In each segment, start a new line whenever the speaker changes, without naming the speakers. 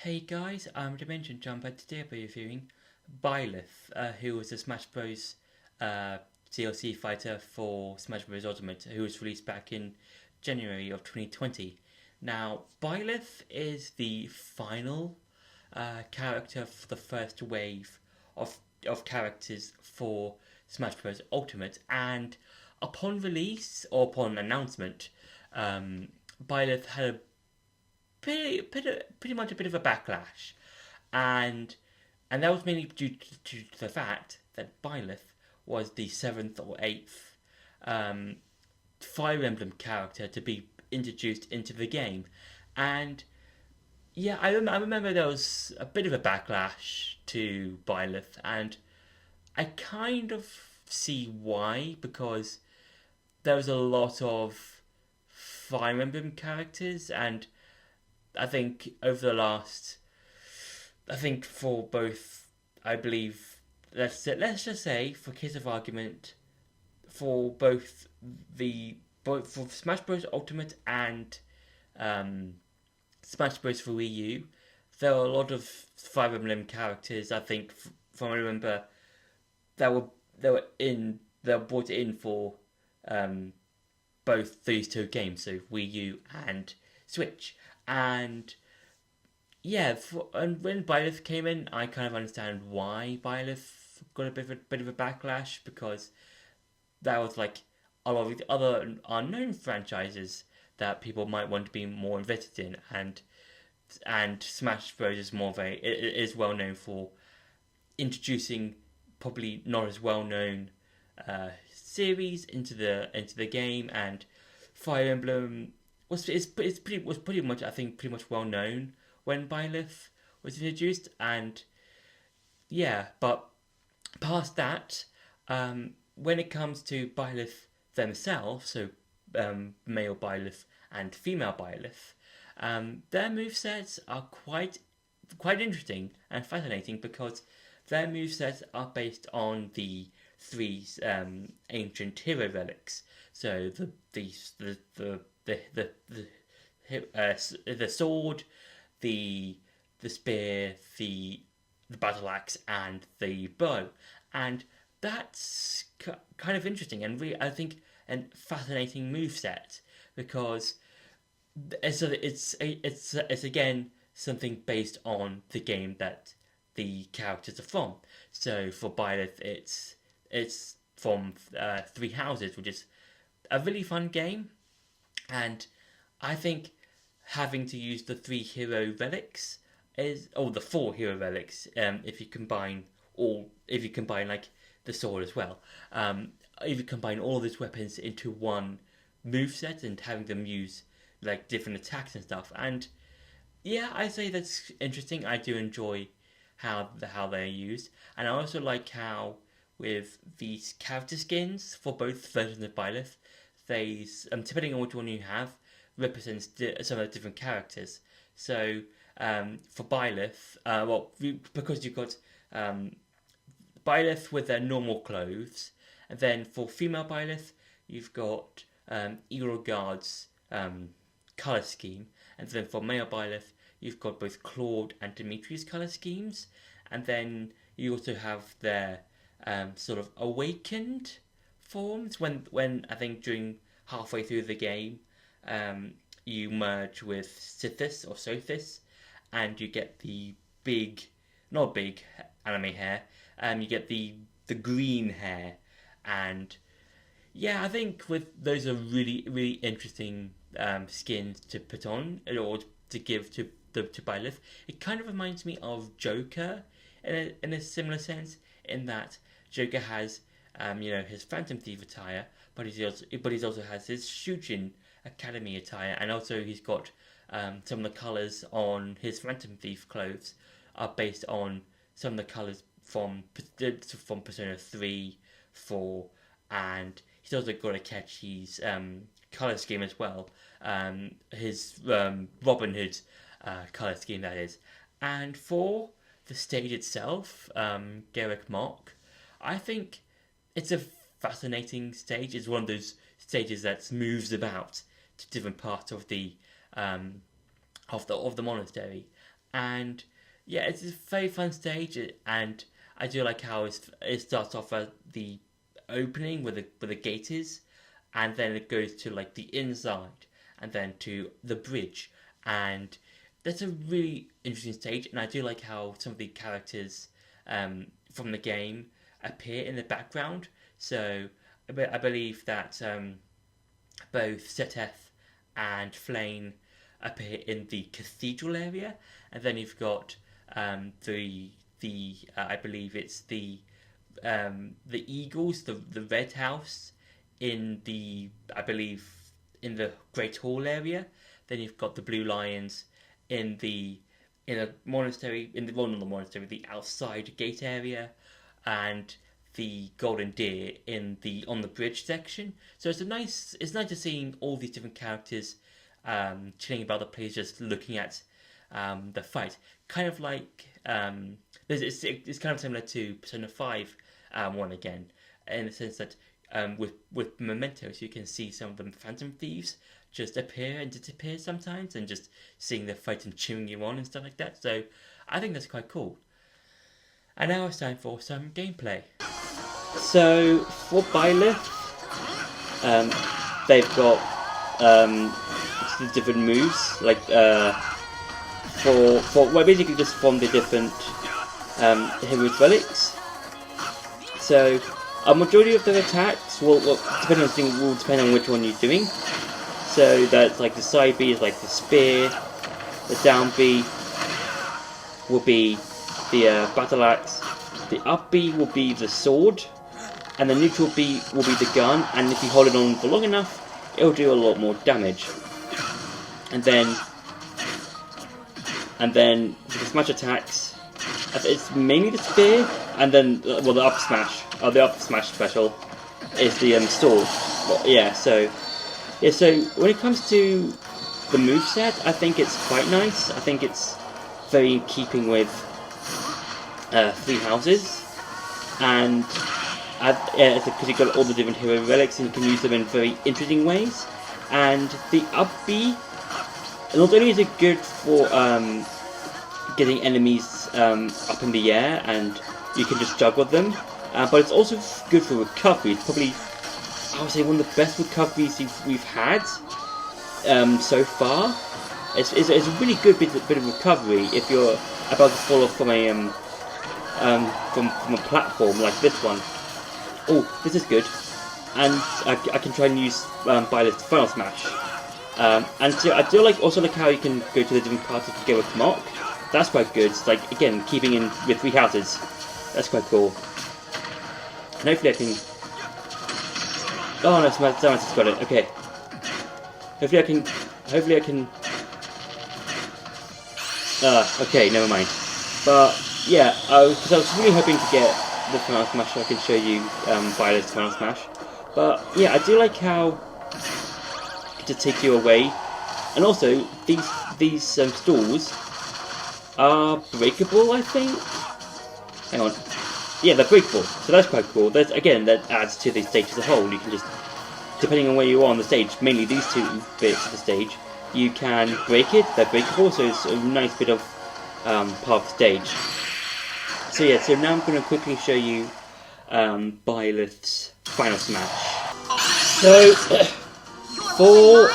Hey guys, I'm Dimension Jumper. Today I'll be reviewing Byleth, who was a Smash Bros. Uh, DLC fighter for Smash Bros. Ultimate, who was released back in January of 2020. Now, Byleth is the final character for the first wave of characters for Smash Bros. Ultimate, and upon release or upon announcement, um, Byleth had a pretty much a bit of a backlash, and that was mainly due to the fact that Byleth was the seventh or eighth um, Fire Emblem character to be introduced into the game, and yeah, I remember there was a bit of a backlash to Byleth, and I kind of see why, because there was a lot of Fire Emblem characters, and I think over the last, I think for both, I believe, let's just say, for case of argument, for both for Smash Bros. Ultimate and um, Smash Bros. For Wii U, there are a lot of Fire Emblem characters. I think, from what I remember, that were that were brought in for um, both these two games, so Wii U and Switch. And yeah, and when Byleth came in, I kind of understand why Byleth got a bit of a backlash, because that was like a lot of the other unknown franchises that people might want to be more invested in, and Smash Bros is more of a it is well known for introducing probably not as well known series into the game, and Fire Emblem was pretty much, I think, pretty much well known when Byleth was introduced, and yeah, but past that, when it comes to Byleth themselves, so male Byleth and female Byleth, their movesets are quite interesting and fascinating, because their movesets are based on the three ancient hero relics. So the sword, the spear, the battle axe, and the bow, and that's kind of interesting, and really, I think, a fascinating move set, because it's again something based on the game that the characters are from. So for Byleth, it's from Three Houses, which is a really fun game, and I think having to use the three hero relics or the four hero relics, if you combine like the sword as well, if you combine all these weapons into one move set and having them use like different attacks and stuff, and yeah, I say that's interesting. I do enjoy how they're used, and I also like how with these character skins for both versions of Byleth, they depending on which one you have, represents some of the different characters. So for Byleth, because you've got Byleth with their normal clothes, and then for female Byleth, you've got Guard's color scheme, and then for male Byleth, you've got both Claude and Dimitri's color schemes, and then you also have their sort of awakened forms when I think during halfway through the game, you merge with Sithis or Sothis, and you get the big, not big anime hair. You get the green hair, and yeah, I think with those are really interesting skins to put on or to give to Byleth. It kind of reminds me of Joker in a similar sense, in that Joker has his Phantom Thief attire, but he's also has his Shujin Academy attire, and also he's got some of the colors on his Phantom Thief clothes are based on some of the colors from Persona 3, 4, and he's also got a catchy color scheme as well. His Robin Hood color scheme, that is. And for the stage itself, Garrick Mark, I think it's a fascinating stage. It's one of those stages that moves about to different parts of the monastery, and yeah, it's a very fun stage, and I do like how it starts off at the opening where the gate is, and then it goes to like the inside, and then to the bridge, and that's a really interesting stage. And I do like how some of the characters from the game appear in the background. So I believe that both Seteth and Flame appear in the cathedral area, and then you've got the I believe it's the Eagles, the Red House in the, I believe, in the Great Hall area. Then you've got the Blue Lions in a monastery, well, not the monastery, the outside gate area, and the Golden Deer on the bridge section. So it's nice to see all these different characters chilling about the place, just looking at the fight. Kind of like it's kind of similar to Persona 5 one again, in the sense that with Mementos you can see some of the Phantom Thieves just appear and disappear sometimes, and just seeing the fight and cheering you on and stuff like that. So I think that's quite cool. And now it's time for some gameplay. So for Byleth, they've got different moves, like well, basically just from the different heroes' relics. So a majority of their attacks will depend on which one you're doing. So that's like the side B is like the spear, the down B will be the battle axe, the up B will be the sword, and the neutral B will be the gun. And if you hold it on for long enough, it'll do a lot more damage. And then for the smash attacks, it's mainly the spear, and then the up smash special is the sword. Well, yeah, so when it comes to the moveset, I think it's quite nice. I think it's very in keeping with Three Houses, and because you've got all the different hero relics and you can use them in very interesting ways. And the up B, not only is it good for getting enemies up in the air and you can just juggle them, but it's also good for recovery. It's probably, I would say, one of the best recoveries we've had so far. It's a really good bit of recovery if you're about to fall off from a platform like this one. Oh, this is good, and I can try and use Byleth's Final Smash. And so I do also like how you can go to the different parts to get with Mock. That's quite good. It's like, again, keeping in with Three Houses. That's quite cool. And hopefully I can... Oh no, someone's just got it. Okay. Hopefully I can... okay, never mind. But yeah, because I was really hoping to get the Final Smash so I can show you Byleth's Final Smash. But yeah, I do like how to take you away, and also these stalls are breakable, I think. Hang on. Yeah, they're breakable, so that's quite cool. Again, that adds to the stage as a whole. You can just, depending on where you are on the stage, mainly these two bits of the stage, you can break it. They're breakable, so it's a nice bit of part of the stage. So yeah, so now I'm going to quickly show you Byleth's Final Smash. So for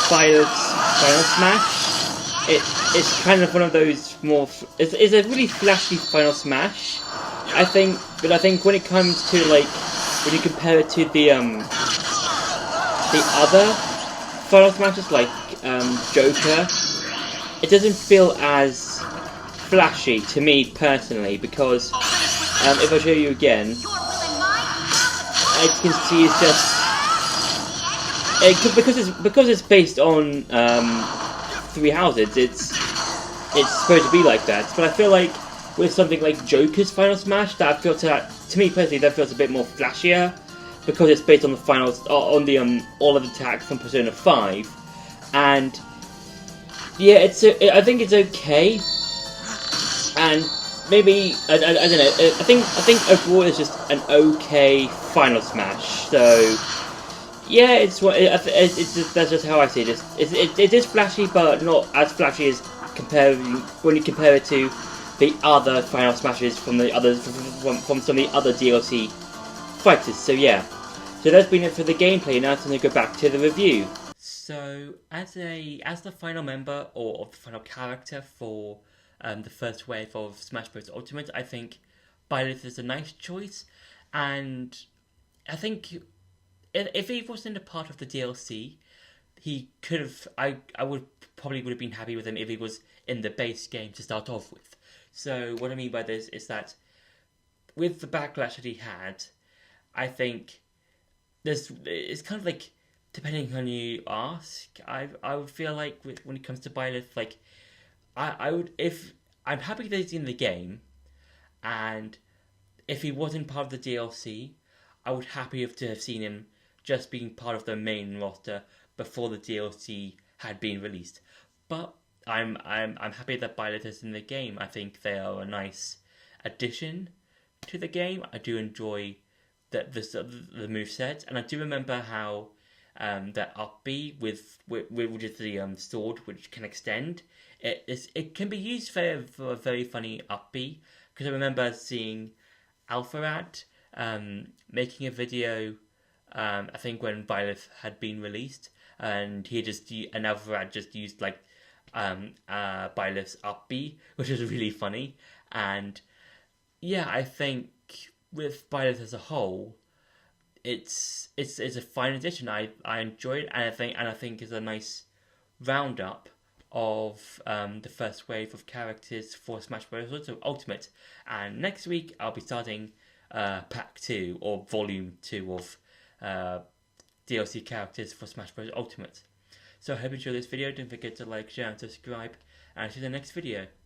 Byleth's Final Smash, it's kind of one of those more. It's a really flashy Final Smash, I think. But I think when it comes to when you compare it to the other Final Smashes like Joker, it doesn't feel as flashy to me personally, because if I show you again, as you can see, it's just because it's based on Three Houses. It's supposed to be like that, but I feel like with something like Joker's Final Smash, to me personally, that feels a bit more flashier, because it's based on the all of the attacks from Persona 5, and yeah, I think it's okay, and maybe I don't know. I think overall it's just an okay Final Smash. So yeah, that's just how I see it. It is flashy, but not as flashy as when you compare it to the other Final Smashes from from some of the other DLC fighters. So yeah, so that's been it for the gameplay. Now it's time to go back to the review. So as the final member or the final character for the first wave of Smash Bros. Ultimate, I think Byleth is a nice choice, and I think if he wasn't a part of the DLC, he could have. I would probably would have been happy with him if he was in the base game to start off with. So what I mean by this is that with the backlash that he had, I think it's kind of like, depending on who you ask, I would feel like when it comes to Byleth, like I would, if I'm happy that he's in the game, and if he wasn't part of the DLC, I would happy to have seen him just being part of the main roster before the DLC had been released. But I'm happy that Byleth is in the game. I think they are a nice addition to the game. I do enjoy the moveset, and I do remember how that up B with which is the sword which can extend. It can be used for a very funny up B, because I remember seeing Alpharad making a video. I think when Byleth had been released, and Alpharad just used like Byleth's up B, which is really funny. And yeah, I think with Byleth as a whole, it's a fine addition. I enjoy it, and I think it's a nice roundup of the first wave of characters for Smash Bros. Ultimate. And next week I'll be starting Pack 2 or Volume 2 of DLC characters for Smash Bros. Ultimate. So I hope you enjoyed this video. Don't forget to like, share, and subscribe. And I'll see you in the next video.